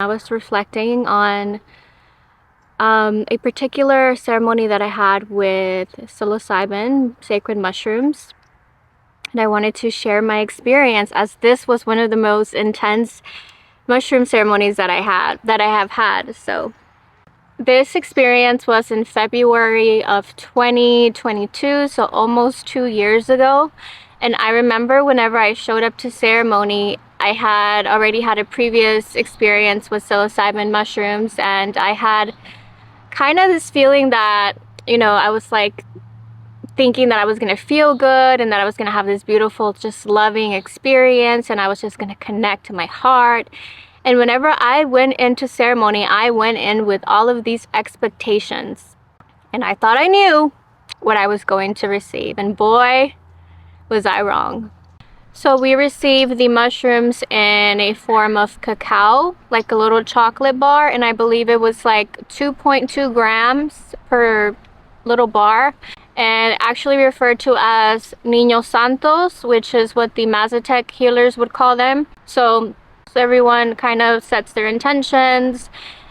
I was reflecting on a particular ceremony that I had with psilocybin, sacred mushrooms. And I wanted to share my experience, as this was one of the most intense mushroom ceremonies that I have had. So this experience was in February of 2022, so almost 2 years ago. And I remember whenever I showed up to ceremony, I had already had a previous experience with psilocybin mushrooms, and I had kind of this feeling that, you know, I was like thinking that I was going to feel good and that I was going to have this beautiful, just loving experience, and I was just going to connect to my heart. And whenever I went into ceremony, I went in with all of these expectations, and I thought I knew what I was going to receive, and boy, was I wrong. So we received the mushrooms in a form of cacao, like a little chocolate bar, and I believe it was like 2.2 grams per little bar, and actually referred to as Ninos Santos, which is what the Mazatec healers would call them. So everyone kind of sets their intentions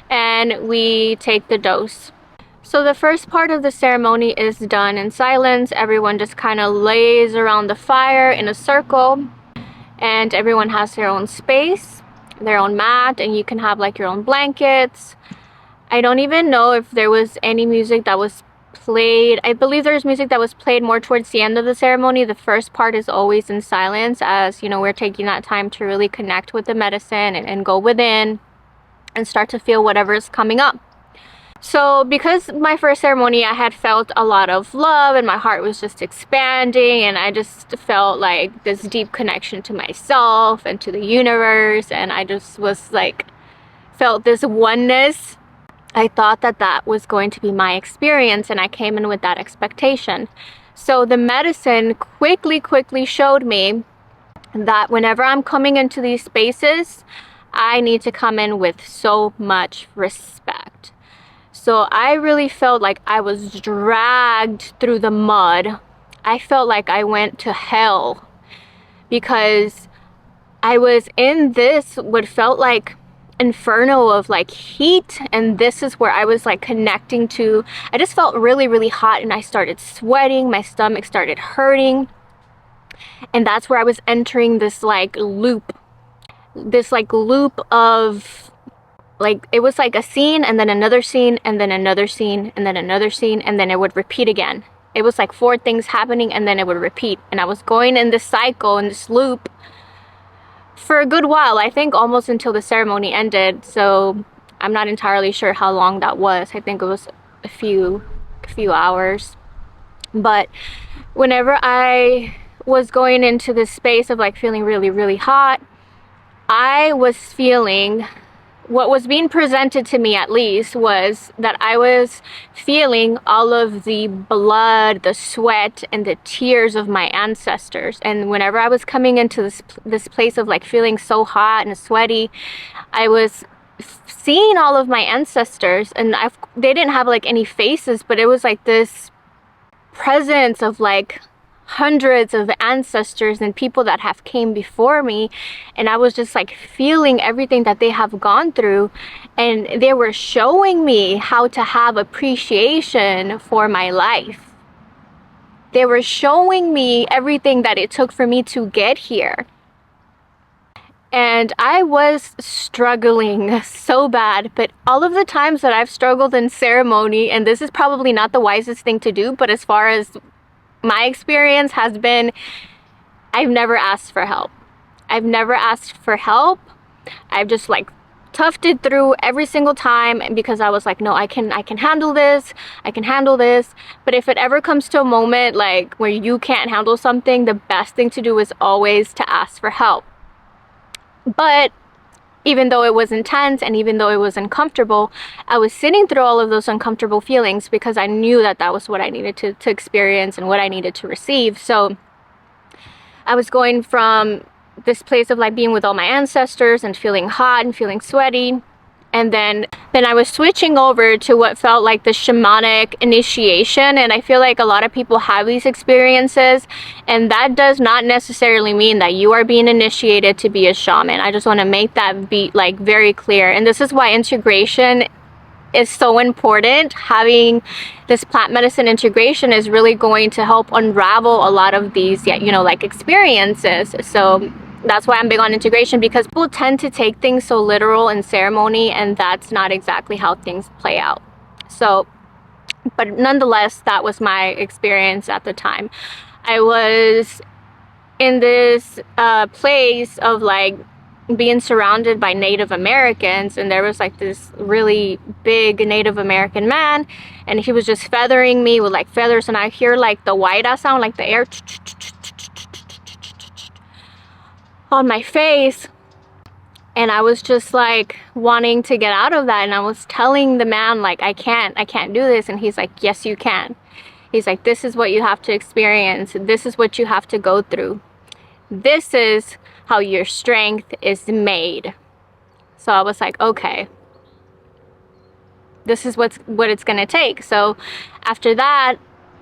and we take the dose. So the first part of the ceremony is done in silence. Everyone just kind of lays around the fire in a circle, and everyone has their own space, their own mat, and you can have like your own blankets. I don't even know if there was any music that was played. I believe there's music that was played more towards the end of the ceremony. The first part is always in silence, as you know, we're taking that time to really connect with the medicine and go within and start to feel whatever is coming up. So because my first ceremony, I had felt a lot of love and my heart was just expanding, and I just felt like this deep connection to myself and to the universe, and I just was like, felt this oneness. I thought that that was going to be my experience, and I came in with that expectation. So the medicine quickly showed me that whenever I'm coming into these spaces, I need to come in with so much respect. So I really felt like I was dragged through the mud. I felt like I went to hell, because I was in this what felt like inferno of like heat, and this is where I was like connecting to. I just felt really hot, and I started sweating, my stomach started hurting, and that's where I was entering this loop of like, it was like a scene and then another scene and then another scene and then another scene, and then it would repeat again. It was like 4 things happening and then it would repeat, and I was going in this cycle, in this loop, for a good while. I think almost until the ceremony ended. So I'm not entirely sure how long that was. I think it was a few hours. But whenever I was going into this space of like feeling really hot, I was feeling, what was being presented to me at least, was that I was feeling all of the blood, the sweat, and the tears of my ancestors. And whenever I was coming into this place of like feeling so hot and sweaty, I was seeing all of my ancestors, and they didn't have like any faces, but it was like this presence of like hundreds of ancestors and people that have came before me, and I was just like feeling everything that they have gone through, and they were showing me how to have appreciation for my life. They were showing me everything that it took for me to get here. And I was struggling so bad, but all of the times that I've struggled in ceremony, and this is probably not the wisest thing to do, but as far as my experience has been, I've never asked for help. I've never asked for help. I've just like toughed it through every single time, because I was like, no, I can handle this. I can handle this. But if it ever comes to a moment like where you can't handle something, the best thing to do is always to ask for help. But even though it was intense and even though it was uncomfortable, I was sitting through all of those uncomfortable feelings, because I knew that that was what I needed to experience and what I needed to receive. So I was going from this place of like being with all my ancestors and feeling hot and feeling sweaty, and then then I was switching over to what felt like the shamanic initiation, and I feel like a lot of people have these experiences, and that does not necessarily mean that you are being initiated to be a shaman. I just want to make that be like very clear, and this is why integration is so important. Having this plant medicine integration is really going to help unravel a lot of these, you know, like experiences. So that's why I'm big on integration, because people tend to take things so literal in ceremony, and that's not exactly how things play out. So, but nonetheless, that was my experience at the time. I was in this place of like being surrounded by Native Americans, and there was like this really big Native American man, and he was just feathering me with like feathers, and I hear like the waida sound, like the air on my face, and I was just like wanting to get out of that, and I was telling the man like, I can't do this, and he's like, yes you can. He's like, this is what you have to experience, this is what you have to go through, this is how your strength is made. So I was like, okay, this is what it's gonna take. So after that,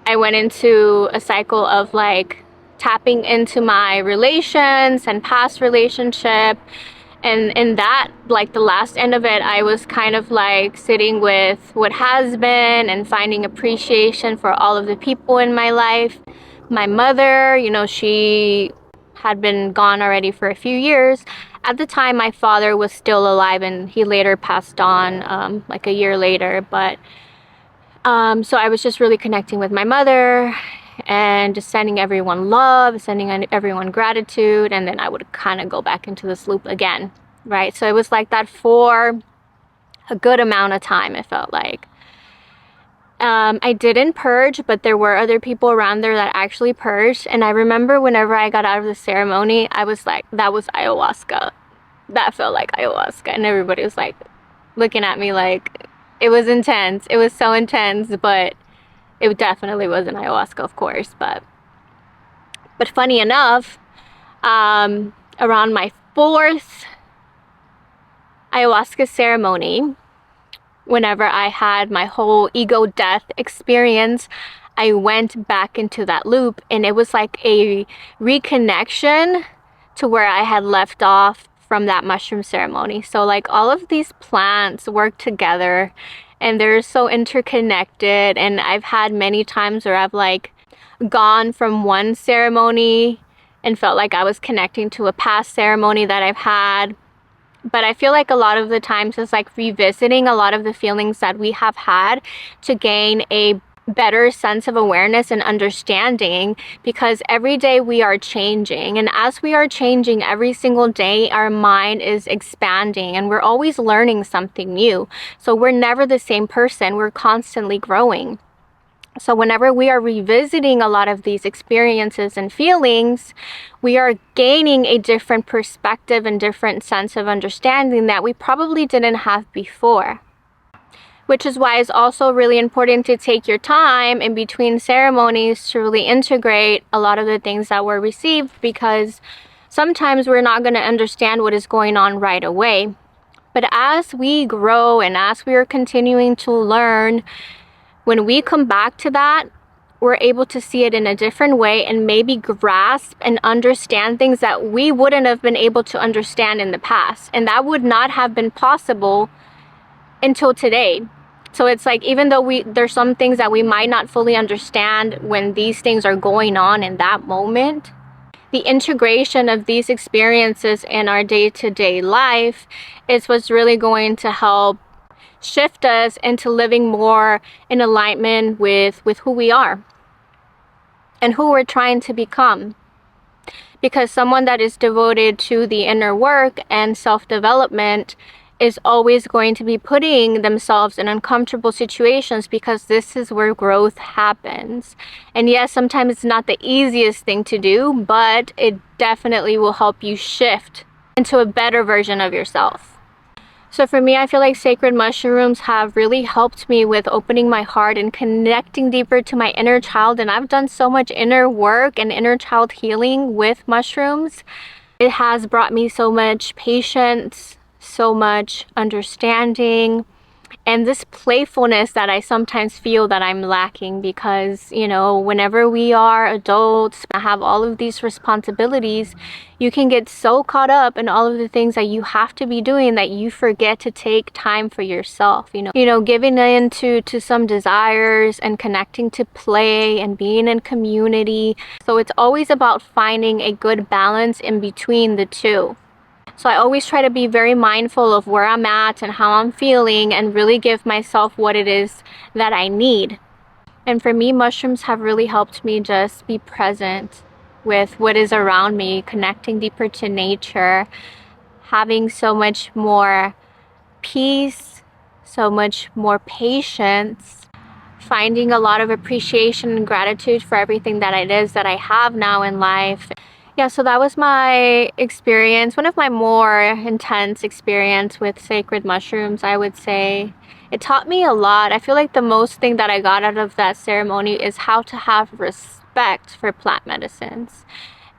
I went into a cycle of like tapping into my relations and past relationship, and in that, like the last end of it, I was kind of like sitting with what has been and finding appreciation for all of the people in my life. My mother, you know, she had been gone already for a few years. At the time, my father was still alive, and he later passed on like a year later. But so I was just really connecting with my mother and just sending everyone love, sending everyone gratitude, and then I would kind of go back into this loop again, right? So it was like that for a good amount of time, it felt like. I didn't purge, but there were other people around there that actually purged, and I remember whenever I got out of the ceremony, I was like, that was ayahuasca. That felt like ayahuasca, and everybody was like looking at me like it was intense. It was so intense, but it definitely wasn't ayahuasca, of course. But funny enough, around my 4th ayahuasca ceremony, whenever I had my whole ego death experience, I went back into that loop, and it was like a reconnection to where I had left off from that mushroom ceremony. So like all of these plants work together, and they're so interconnected, and I've had many times where I've like gone from one ceremony and felt like I was connecting to a past ceremony that I've had. But I feel like a lot of the times it's like revisiting a lot of the feelings that we have had to gain a better sense of awareness and understanding, because every day we are changing, and as we are changing every single day, our mind is expanding, and we're always learning something new. So we're never the same person, we're constantly growing. So whenever we are revisiting a lot of these experiences and feelings, we are gaining a different perspective and different sense of understanding that we probably didn't have before. Which is why it's also really important to take your time in between ceremonies to really integrate a lot of the things that were received, because sometimes we're not going to understand what is going on right away. But as we grow and as we are continuing to learn, when we come back to that, we're able to see it in a different way and maybe grasp and understand things that we wouldn't have been able to understand in the past. And that would not have been possible until today. So it's like, even though there's some things that we might not fully understand when these things are going on in that moment, the integration of these experiences in our day-to-day life is what's really going to help shift us into living more in alignment with who we are and who we're trying to become. Because someone that is devoted to the inner work and self-development is always going to be putting themselves in uncomfortable situations, because this is where growth happens. And yes, sometimes it's not the easiest thing to do, but it definitely will help you shift into a better version of yourself. So for me, I feel like sacred mushrooms have really helped me with opening my heart and connecting deeper to my inner child. And I've done so much inner work and inner child healing with mushrooms. It has brought me so much patience, so much understanding, and this playfulness that I sometimes feel that I'm lacking, because, you know, whenever we are adults, have all of these responsibilities, you can get so caught up in all of the things that you have to be doing that you forget to take time for yourself, you know, giving in to some desires and connecting to play and being in community. So it's always about finding a good balance in between the two. So I always try to be very mindful of where I'm at and how I'm feeling, and really give myself what it is that I need. And for me, mushrooms have really helped me just be present with what is around me, connecting deeper to nature, having so much more peace, so much more patience, finding a lot of appreciation and gratitude for everything that it is that I have now in life. Yeah, so that was my experience, one of my more intense experience with sacred mushrooms, I would say. It taught me a lot. I feel like the most thing that I got out of that ceremony is how to have respect for plant medicines.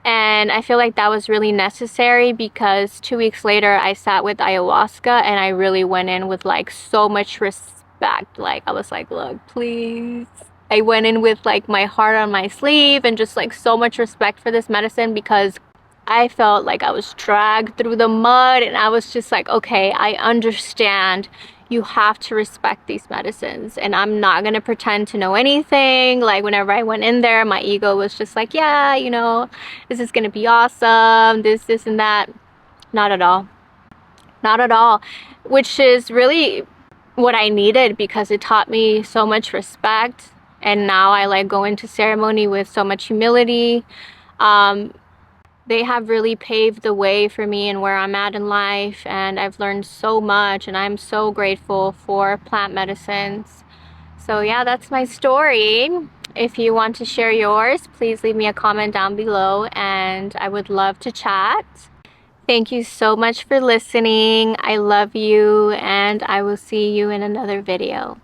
And I feel like that was really necessary, because 2 weeks later I sat with ayahuasca and I really went in with like so much respect. Like I was like, look, please. I went in with like my heart on my sleeve and just like so much respect for this medicine, because I felt like I was dragged through the mud, and I was just like, okay, I understand. You have to respect these medicines, and I'm not gonna pretend to know anything. Like whenever I went in there, my ego was just like, yeah, you know, this is gonna be awesome, this and that. Not at all. Not at all. Which is really what I needed, because it taught me so much respect, and now I like go into ceremony with so much humility. They have really paved the way for me and where I'm at in life, and I've learned so much, and I'm so grateful for plant medicines. So yeah, that's my story. If you want to share yours, please leave me a comment down below, and I would love to chat. Thank you so much for listening. I love you, and I will see you in another video.